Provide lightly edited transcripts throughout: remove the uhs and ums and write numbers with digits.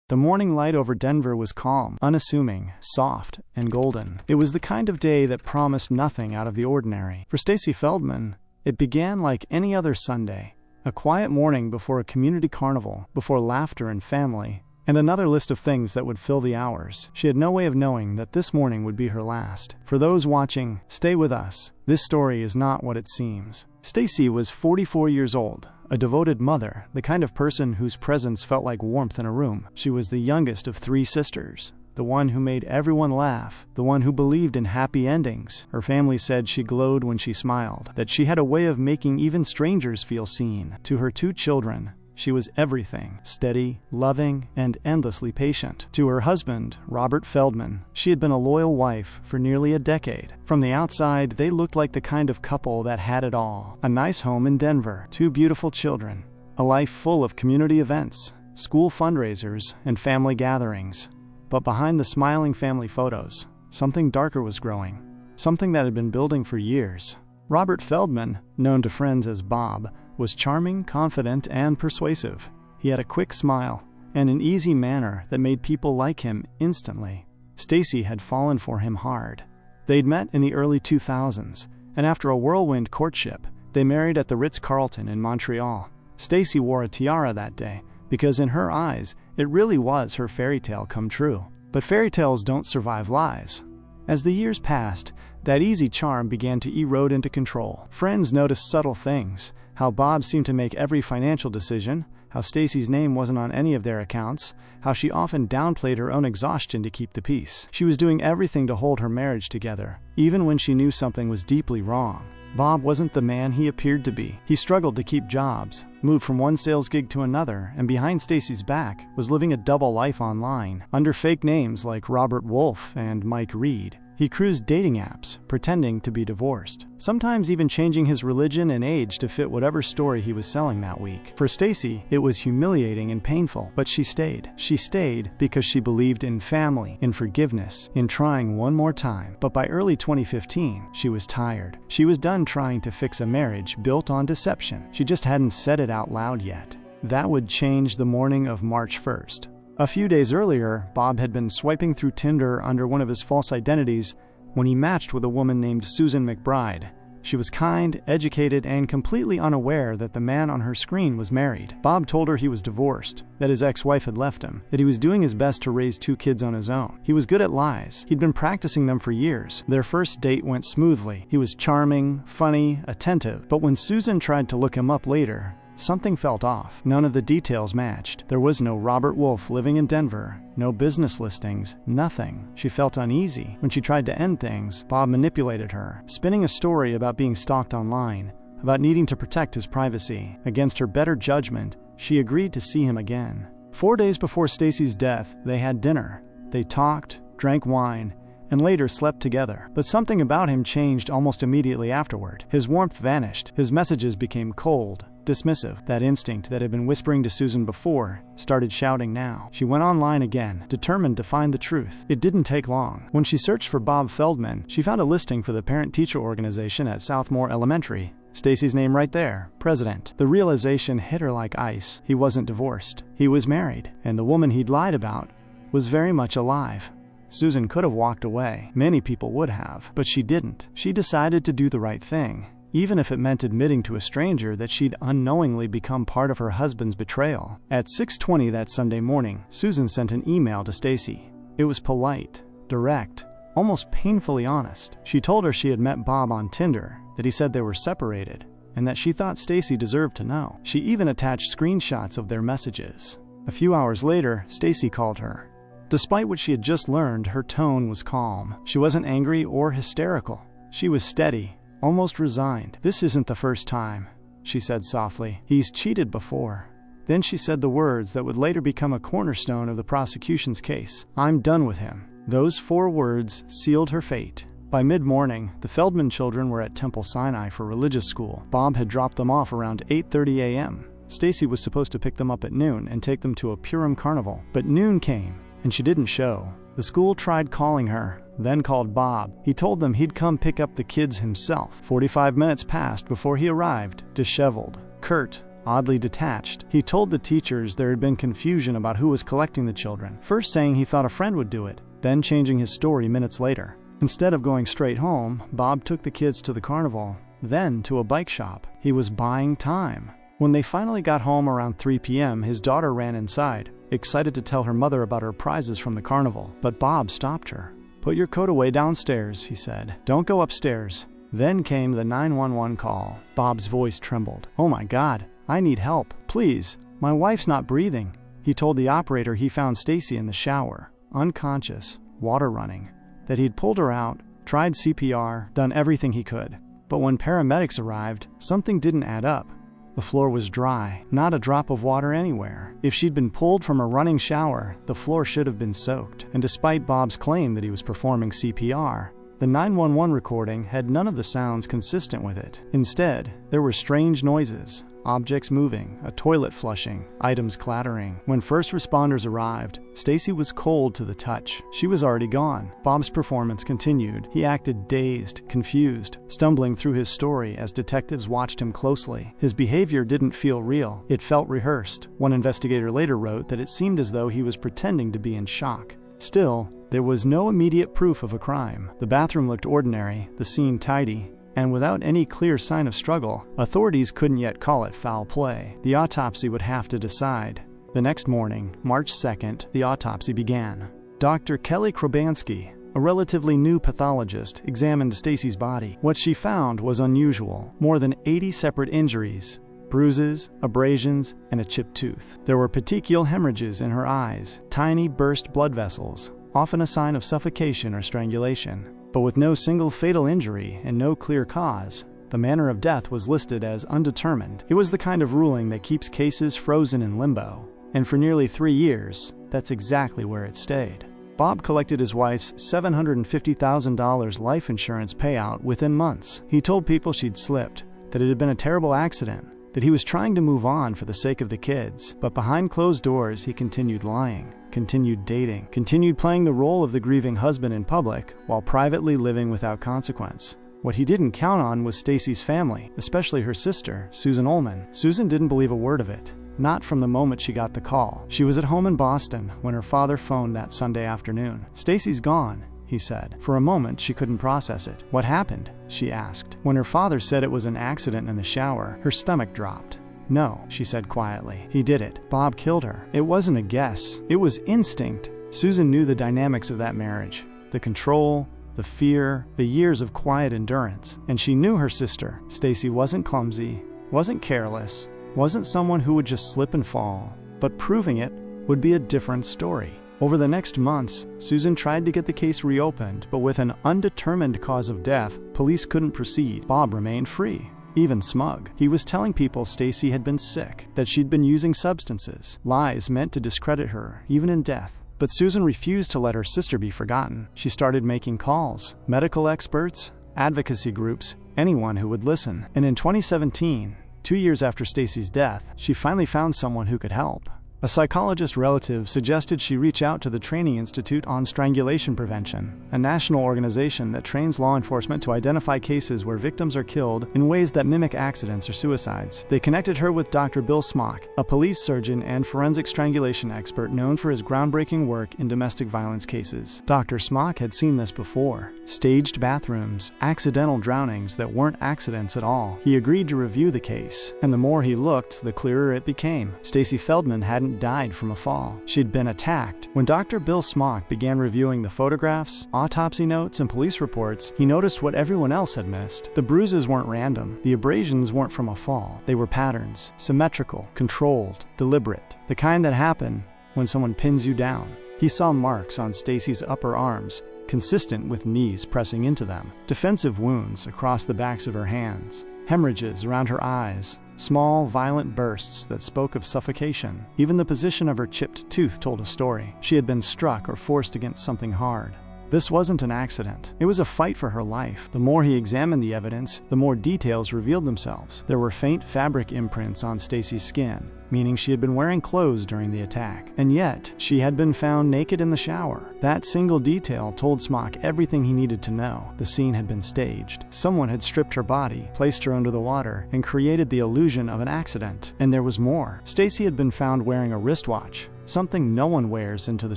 The morning light over Denver was calm, unassuming, soft, and golden. It was the kind of day that promised nothing out of the ordinary. For Stacy Feldman, it began like any other Sunday. A quiet morning before a community carnival, before laughter and family, and another list of things that would fill the hours. She had no way of knowing that this morning would be her last. For those watching, stay with us. This story is not what it seems. Stacy was 44 years old, a devoted mother, the kind of person whose presence felt like warmth in a room. She was the youngest of 3 sisters, the one who made everyone laugh, the one who believed in happy endings. Her family said she glowed when she smiled, that she had a way of making even strangers feel seen. To her 2 children, she was everything: steady, loving, and endlessly patient. To her husband, Robert Feldman, she had been a loyal wife for nearly a decade. From the outside, they looked like the kind of couple that had it all: a nice home in Denver, 2 beautiful children, a life full of community events, school fundraisers, and family gatherings. But behind the smiling family photos, something darker was growing, something that had been building for years. Robert Feldman, known to friends as Bob, was charming, confident, and persuasive. He had a quick smile and an easy manner that made people like him instantly. Stacy had fallen for him hard. They'd met in the early 2000s, and after a whirlwind courtship, they married at the Ritz-Carlton in Montreal. Stacy wore a tiara that day because in her eyes, it really was her fairy tale come true. But fairy tales don't survive lies. As the years passed, that easy charm began to erode into control. Friends noticed subtle things: how Bob seemed to make every financial decision, how Stacy's name wasn't on any of their accounts, how she often downplayed her own exhaustion to keep the peace. She was doing everything to hold her marriage together, even when she knew something was deeply wrong. Bob wasn't the man he appeared to be. He struggled to keep jobs, moved from one sales gig to another, and behind Stacy's back was living a double life online, under fake names like Robert Wolf and Mike Reed. He cruised dating apps, pretending to be divorced, sometimes even changing his religion and age to fit whatever story he was selling that week. For Stacy, it was humiliating and painful, but she stayed. She stayed because she believed in family, in forgiveness, in trying one more time. But by early 2015, she was tired. She was done trying to fix a marriage built on deception. She just hadn't said it out loud yet. That would change the morning of March 1st. A few days earlier, Bob had been swiping through Tinder under one of his false identities when he matched with a woman named Susan McBride. She was kind, educated, and completely unaware that the man on her screen was married. Bob told her he was divorced, that his ex-wife had left him, that he was doing his best to raise 2 kids on his own. He was good at lies. He'd been practicing them for years. Their first date went smoothly. He was charming, funny, attentive. But when Susan tried to look him up later, something felt off. None of the details matched. There was no Robert Wolf living in Denver, no business listings, nothing. She felt uneasy. When she tried to end things, Bob manipulated her, spinning a story about being stalked online, about needing to protect his privacy. Against her better judgment, she agreed to see him again. 4 days before Stacy's death, they had dinner. They talked, drank wine, and later slept together. But something about him changed almost immediately afterward. His warmth vanished. His messages became cold, dismissive. That instinct that had been whispering to Susan before started shouting now. She went online again, determined to find the truth. It didn't take long. When she searched for Bob Feldman, she found a listing for the parent-teacher organization at Southmore Elementary. Stacy's name right there, president. The realization hit her like ice. He wasn't divorced. He was married, and the woman he'd lied about was very much alive. Susan could have walked away. Many people would have, but she didn't. She decided to do the right thing, even if it meant admitting to a stranger that she'd unknowingly become part of her husband's betrayal. At 6:20 that Sunday morning, Susan sent an email to Stacy. It was polite, direct, almost painfully honest. She told her she had met Bob on Tinder, that he said they were separated, and that she thought Stacy deserved to know. She even attached screenshots of their messages. A few hours later, Stacy called her. Despite what she had just learned, her tone was calm. She wasn't angry or hysterical. She was steady, almost resigned. "This isn't the first time," she said softly. "He's cheated before." Then she said the words that would later become a cornerstone of the prosecution's case: "I'm done with him." Those 4 words sealed her fate. By mid-morning, the Feldman children were at Temple Sinai for religious school. Bob had dropped them off around 8:30 a.m. Stacy was supposed to pick them up at noon and take them to a Purim carnival. But noon came, and she didn't show. The school tried calling her, then called Bob. He told them he'd come pick up the kids himself. 45 minutes passed before he arrived, disheveled, curt, oddly detached. He told the teachers there had been confusion about who was collecting the children, first saying he thought a friend would do it, then changing his story minutes later. Instead of going straight home, Bob took the kids to the carnival, then to a bike shop. He was buying time. When they finally got home around 3 p.m., his daughter ran inside, excited to tell her mother about her prizes from the carnival. But Bob stopped her. "Put your coat away downstairs," he said. "Don't go upstairs." Then came the 911 call. Bob's voice trembled. "Oh my God, I need help. Please, my wife's not breathing." He told the operator he found Stacy in the shower, unconscious, water running, that he'd pulled her out, tried CPR, done everything he could. But when paramedics arrived, something didn't add up. The floor was dry, not a drop of water anywhere. If she'd been pulled from a running shower, the floor should have been soaked. And despite Bob's claim that he was performing CPR, the 911 recording had none of the sounds consistent with it. Instead, there were strange noises, objects moving, a toilet flushing, items clattering. When first responders arrived, Stacy was cold to the touch. She was already gone. Bob's performance continued. He acted dazed, confused, stumbling through his story as detectives watched him closely. His behavior didn't feel real. It felt rehearsed. One investigator later wrote that it seemed as though he was pretending to be in shock. Still, there was no immediate proof of a crime. The bathroom looked ordinary, the scene tidy, and without any clear sign of struggle, authorities couldn't yet call it foul play. The autopsy would have to decide. The next morning, March 2nd, the autopsy began. Dr. Kelly Krobanski, a relatively new pathologist, examined Stacy's body. What she found was unusual. More than 80 separate injuries, bruises, abrasions, and a chipped tooth. There were petechial hemorrhages in her eyes, tiny burst blood vessels, often a sign of suffocation or strangulation. But with no single fatal injury and no clear cause, the manner of death was listed as undetermined. It was the kind of ruling that keeps cases frozen in limbo. And for nearly 3 years, that's exactly where it stayed. Bob collected his wife's $750,000 life insurance payout within months. He told people she'd slipped, that it had been a terrible accident, that he was trying to move on for the sake of the kids. But behind closed doors, he continued lying, continued dating, continued playing the role of the grieving husband in public while privately living without consequence. What he didn't count on was Stacy's family, especially her sister, Susan Ullman. Susan didn't believe a word of it, not from the moment she got the call. She was at home in Boston when her father phoned that Sunday afternoon. "Stacy's gone," he said. For a moment, she couldn't process it. "What happened?" she asked. When her father said it was an accident in the shower, her stomach dropped. "No," she said quietly. "He did it. Bob killed her. It wasn't a guess. It was instinct." Susan knew the dynamics of that marriage, the control, the fear, the years of quiet endurance. And she knew her sister. Stacy wasn't clumsy, wasn't careless, wasn't someone who would just slip and fall. But proving it would be a different story. Over the next months, Susan tried to get the case reopened, but with an undetermined cause of death, police couldn't proceed. Bob remained free, even smug. He was telling people Stacy had been sick, that she'd been using substances, lies meant to discredit her, even in death. But Susan refused to let her sister be forgotten. She started making calls, medical experts, advocacy groups, anyone who would listen. And in 2017, 2 years after Stacy's death, she finally found someone who could help. A psychologist relative suggested she reach out to the Training Institute on Strangulation Prevention, a national organization that trains law enforcement to identify cases where victims are killed in ways that mimic accidents or suicides. They connected her with Dr. Bill Smock, a police surgeon and forensic strangulation expert known for his groundbreaking work in domestic violence cases. Dr. Smock had seen this before: staged bathrooms, accidental drownings that weren't accidents at all. He agreed to review the case, and the more he looked, the clearer it became. Stacy Feldman hadn't died from a fall. She'd been attacked. When Dr. Bill Smock began reviewing the photographs, autopsy notes, and police reports, he noticed what everyone else had missed. The bruises weren't random. The abrasions weren't from a fall. They were patterns, symmetrical, controlled, deliberate, the kind that happen when someone pins you down. He saw marks on Stacy's upper arms, consistent with knees pressing into them, defensive wounds across the backs of her hands, hemorrhages around her eyes, small, violent bursts that spoke of suffocation. Even the position of her chipped tooth told a story. She had been struck or forced against something hard. This wasn't an accident. It was a fight for her life. The more he examined the evidence, the more details revealed themselves. There were faint fabric imprints on Stacy's skin, meaning she had been wearing clothes during the attack. And yet, she had been found naked in the shower. That single detail told Smock everything he needed to know. The scene had been staged. Someone had stripped her body, placed her under the water, and created the illusion of an accident. And there was more. Stacy had been found wearing a wristwatch, something no one wears into the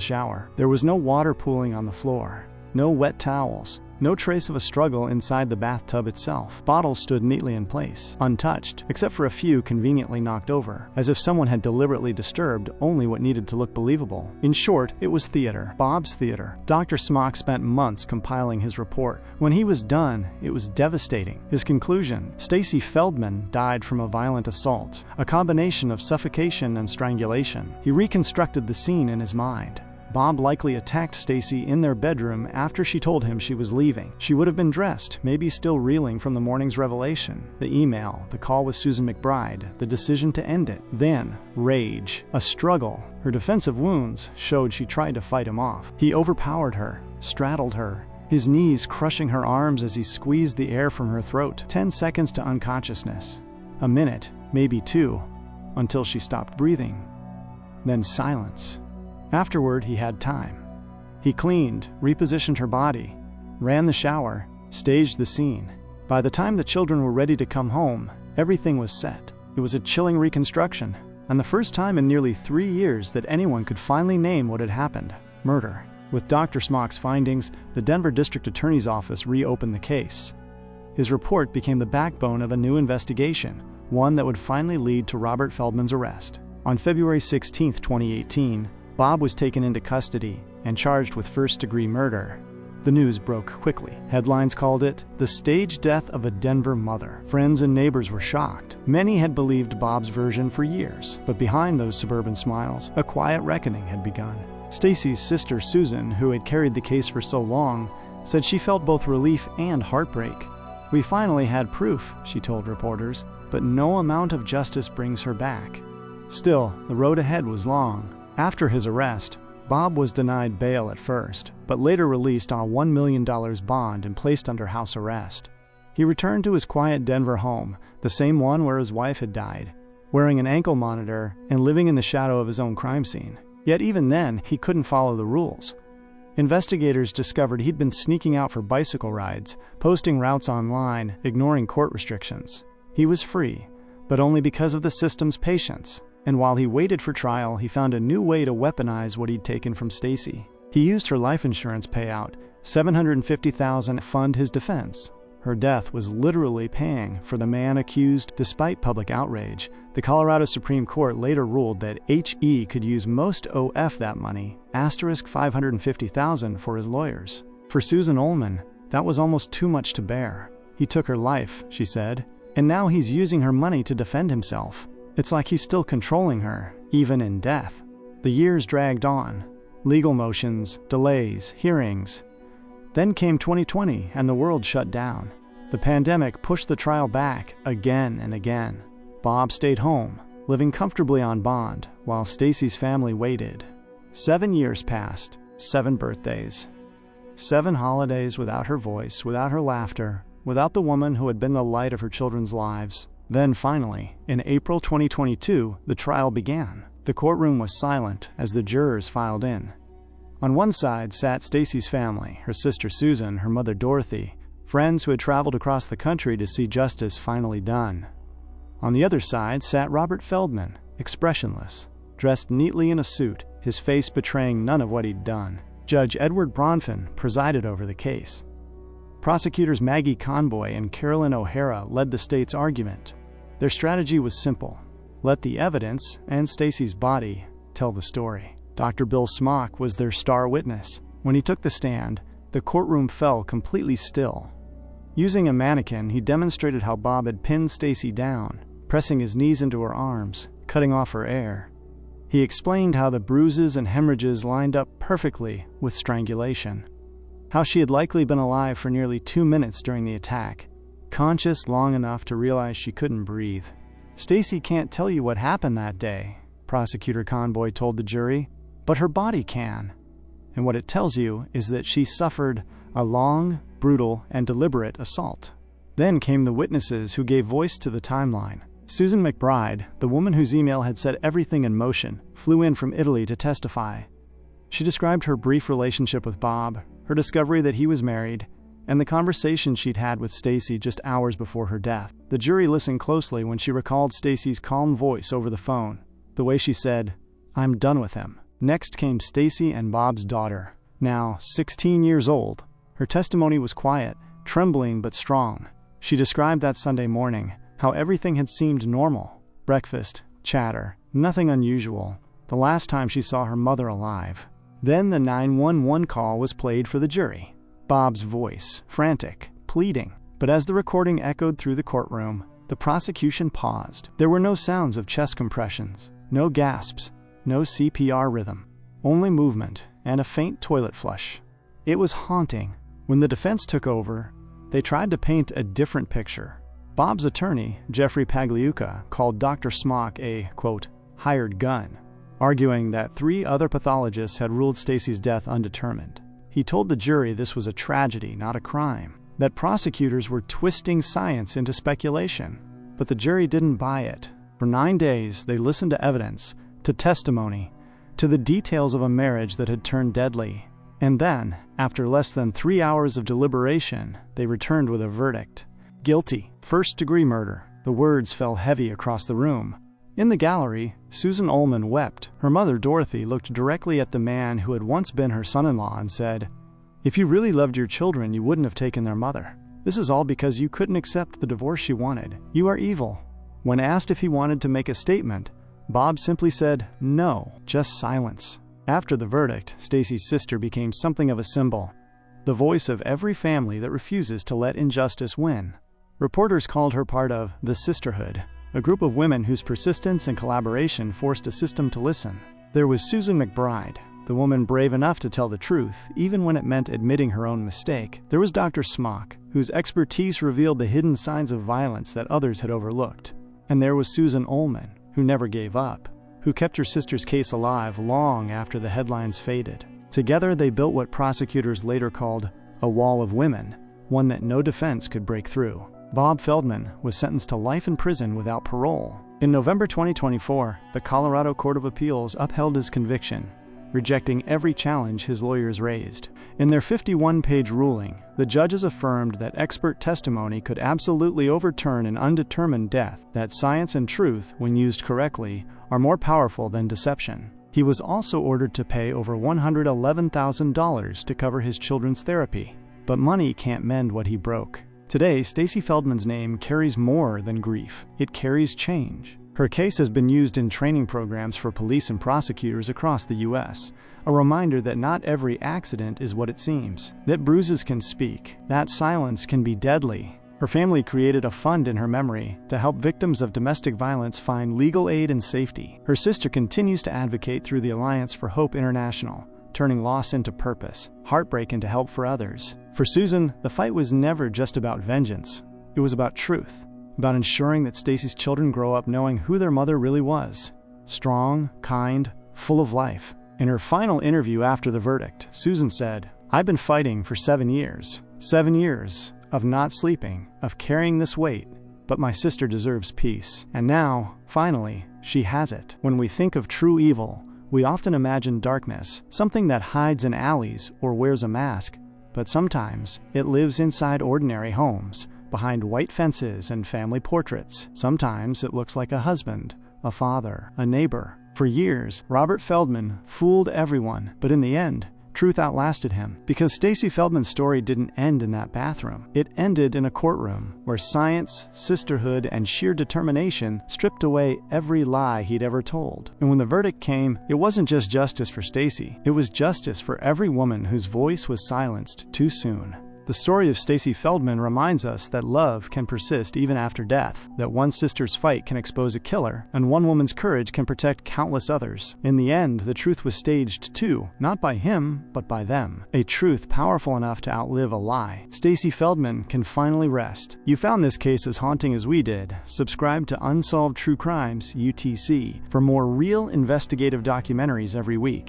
shower. There was no water pooling on the floor, no wet towels, no trace of a struggle inside the bathtub itself. Bottles stood neatly in place, untouched, except for a few conveniently knocked over, as if someone had deliberately disturbed only what needed to look believable. In short, it was theater. Bob's theater. Dr. Smock spent months compiling his report. When he was done, it was devastating. His conclusion: Stacy Feldman died from a violent assault, a combination of suffocation and strangulation. He reconstructed the scene in his mind. Bob likely attacked Stacy in their bedroom after she told him she was leaving. She would have been dressed, maybe still reeling from the morning's revelation. The email, the call with Susan McBride, the decision to end it. Then, rage. A struggle. Her defensive wounds showed she tried to fight him off. He overpowered her, straddled her, his knees crushing her arms as he squeezed the air from her throat. 10 seconds to unconsciousness. A minute, maybe 2, until she stopped breathing. Then silence. Afterward, he had time. He cleaned, repositioned her body, ran the shower, staged the scene. By the time the children were ready to come home, everything was set. It was a chilling reconstruction, and the first time in nearly 3 years that anyone could finally name what had happened: murder. With Dr. Smock's findings, the Denver District Attorney's Office reopened the case. His report became the backbone of a new investigation, one that would finally lead to Robert Feldman's arrest. On February 16, 2018, Bob was taken into custody and charged with first-degree murder. The news broke quickly. Headlines called it the staged death of a Denver mother. Friends and neighbors were shocked. Many had believed Bob's version for years, but behind those suburban smiles, a quiet reckoning had begun. Stacy's sister Susan, who had carried the case for so long, said she felt both relief and heartbreak. "We finally had proof," she told reporters, "but no amount of justice brings her back." Still, the road ahead was long. After his arrest, Bob was denied bail at first, but later released on a $1 million bond and placed under house arrest. He returned to his quiet Denver home, the same one where his wife had died, wearing an ankle monitor and living in the shadow of his own crime scene. Yet even then, he couldn't follow the rules. Investigators discovered he'd been sneaking out for bicycle rides, posting routes online, ignoring court restrictions. He was free, but only because of the system's patience. And while he waited for trial, he found a new way to weaponize what he'd taken from Stacy. He used her life insurance payout, $750,000, to fund his defense. Her death was literally paying for the man accused. Despite public outrage, the Colorado Supreme Court later ruled that HE could use most OF that money, *550,000 for his lawyers. For Susan Ullman, that was almost too much to bear. He took her life, she said, and now he's using her money to defend himself. It's like he's still controlling her, even in death. The years dragged on. Legal motions, delays, hearings. Then came 2020 and the world shut down. The pandemic pushed the trial back again and again. Bob stayed home, living comfortably on bond, while Stacy's family waited. 7 years passed, 7 birthdays. 7 holidays without her voice, without her laughter, without the woman who had been the light of her children's lives. Then finally, in April 2022, the trial began. The courtroom was silent as the jurors filed in. On one side sat Stacy's family, her sister Susan, her mother Dorothy, friends who had traveled across the country to see justice finally done. On the other side sat Robert Feldman, expressionless, dressed neatly in a suit, his face betraying none of what he'd done. Judge Edward Bronfman presided over the case. Prosecutors Maggie Conboy and Carolyn O'Hara led the state's argument. Their strategy was simple: let the evidence and Stacy's body tell the story. Dr. Bill Smock was their star witness. When he took the stand, the courtroom fell completely still. Using a mannequin, he demonstrated how Bob had pinned Stacy down, pressing his knees into her arms, cutting off her air. He explained how the bruises and hemorrhages lined up perfectly with strangulation, how she had likely been alive for nearly 2 minutes during the attack, conscious long enough to realize she couldn't breathe. "Stacy can't tell you what happened that day," Prosecutor Conboy told the jury, "but her body can. And what it tells you is that she suffered a long, brutal, and deliberate assault." Then came the witnesses who gave voice to the timeline. Susan McBride, the woman whose email had set everything in motion, flew in from Italy to testify. She described her brief relationship with Bob, her discovery that he was married, and the conversation she'd had with Stacy just hours before her death. The jury listened closely when she recalled Stacy's calm voice over the phone, the way she said, "I'm done with him." Next came Stacy and Bob's daughter, now 16 years old. Her testimony was quiet, trembling but strong. She described that Sunday morning, how everything had seemed normal. Breakfast, chatter, nothing unusual. The last time she saw her mother alive. Then the 911 call was played for the jury. Bob's voice, frantic, pleading. But as the recording echoed through the courtroom, the prosecution paused. There were no sounds of chest compressions, no gasps, no CPR rhythm, only movement and a faint toilet flush. It was haunting. When the defense took over, they tried to paint a different picture. Bob's attorney, Jeffrey Pagliuca, called Dr. Smock a, quote, hired gun, arguing that 3 other pathologists had ruled Stacy's death undetermined. He told the jury this was a tragedy, not a crime, that prosecutors were twisting science into speculation. But the jury didn't buy it. For 9 days, they listened to evidence, to testimony, to the details of a marriage that had turned deadly. And then, after less than 3 hours of deliberation, they returned with a verdict. Guilty, first-degree murder. The words fell heavy across the room. In the gallery, Susan Ullman wept. Her mother, Dorothy, looked directly at the man who had once been her son-in-law and said, "If you really loved your children, you wouldn't have taken their mother. This is all because you couldn't accept the divorce she wanted. You are evil." When asked if he wanted to make a statement, Bob simply said, "No," just silence. After the verdict, Stacy's sister became something of a symbol, the voice of every family that refuses to let injustice win. Reporters called her part of the sisterhood, a group of women whose persistence and collaboration forced a system to listen. There was Susan McBride, the woman brave enough to tell the truth, even when it meant admitting her own mistake. There was Dr. Smock, whose expertise revealed the hidden signs of violence that others had overlooked. And there was Susan Ullman, who never gave up, who kept her sister's case alive long after the headlines faded. Together, they built what prosecutors later called a wall of women, one that no defense could break through. Bob Feldman was sentenced to life in prison without parole. In November 2024, the Colorado Court of Appeals upheld his conviction, rejecting every challenge his lawyers raised. In their 51-page ruling, the judges affirmed that expert testimony could absolutely overturn an undetermined death, that science and truth, when used correctly, are more powerful than deception. He was also ordered to pay over $111,000 to cover his children's therapy. But money can't mend what he broke. Today, Stacy Feldman's name carries more than grief. It carries change. Her case has been used in training programs for police and prosecutors across the U.S., a reminder that not every accident is what it seems, that bruises can speak, that silence can be deadly. Her family created a fund in her memory to help victims of domestic violence find legal aid and safety. Her sister continues to advocate through the Alliance for Hope International, turning loss into purpose, heartbreak into help for others. For Susan, the fight was never just about vengeance. It was about truth, about ensuring that Stacy's children grow up knowing who their mother really was. Strong, kind, full of life. In her final interview after the verdict, Susan said, "I've been fighting for 7 years. 7 years of not sleeping, of carrying this weight. But my sister deserves peace. And now, finally, she has it." When we think of true evil, we often imagine darkness, something that hides in alleys or wears a mask. But sometimes it lives inside ordinary homes, behind white fences and family portraits. Sometimes it looks like a husband, a father, a neighbor. For years, Robert Feldman fooled everyone, but in the end, truth outlasted him. Because Stacy Feldman's story didn't end in that bathroom. It ended in a courtroom where science, sisterhood, and sheer determination stripped away every lie he'd ever told. And when the verdict came, it wasn't just justice for Stacy. It was justice for every woman whose voice was silenced too soon. The story of Stacy Feldman reminds us that love can persist even after death, that one sister's fight can expose a killer, and one woman's courage can protect countless others. In the end, the truth was staged too, not by him, but by them. A truth powerful enough to outlive a lie. Stacy Feldman can finally rest. You found this case as haunting as we did. Subscribe to Unsolved True Crimes, UTC, for more real investigative documentaries every week.